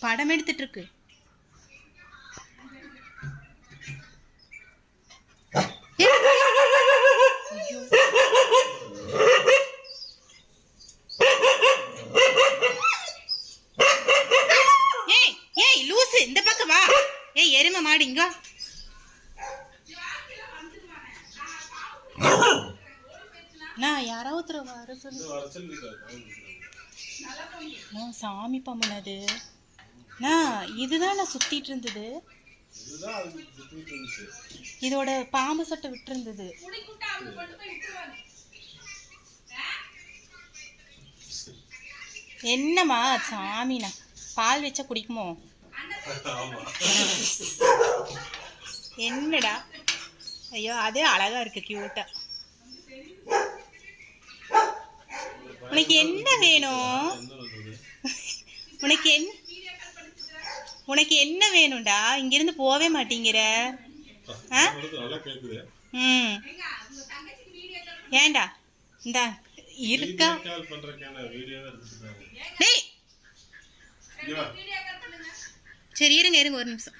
படம் எடுத்துட்டு இருக்கு. ஏய் லூசு, இந்த பக்கம் வா. ஏய் எருமை மாடு இங்க வா. நான் யாராவது வர சொல்லு. சாமி பாம்பனது இதுதான் நான் சுத்திட்டு இருந்தது. இதோட பாம்பு சட்டை விட்டு இருந்தது. என்னம்மா சாமினா பால் வச்சா குடிக்குமோ? என்னடா ஐயோ, அதே அழகா இருக்கு, கியூட்டா. உனக்கு என்ன வேணும்? உனக்கு என்ன வேணும்டா? இங்கிருந்து போவே மாட்டீங்கிற. ஏண்டா இந்த இருக்கா? சரி இருங்க ஒரு நிமிஷம்.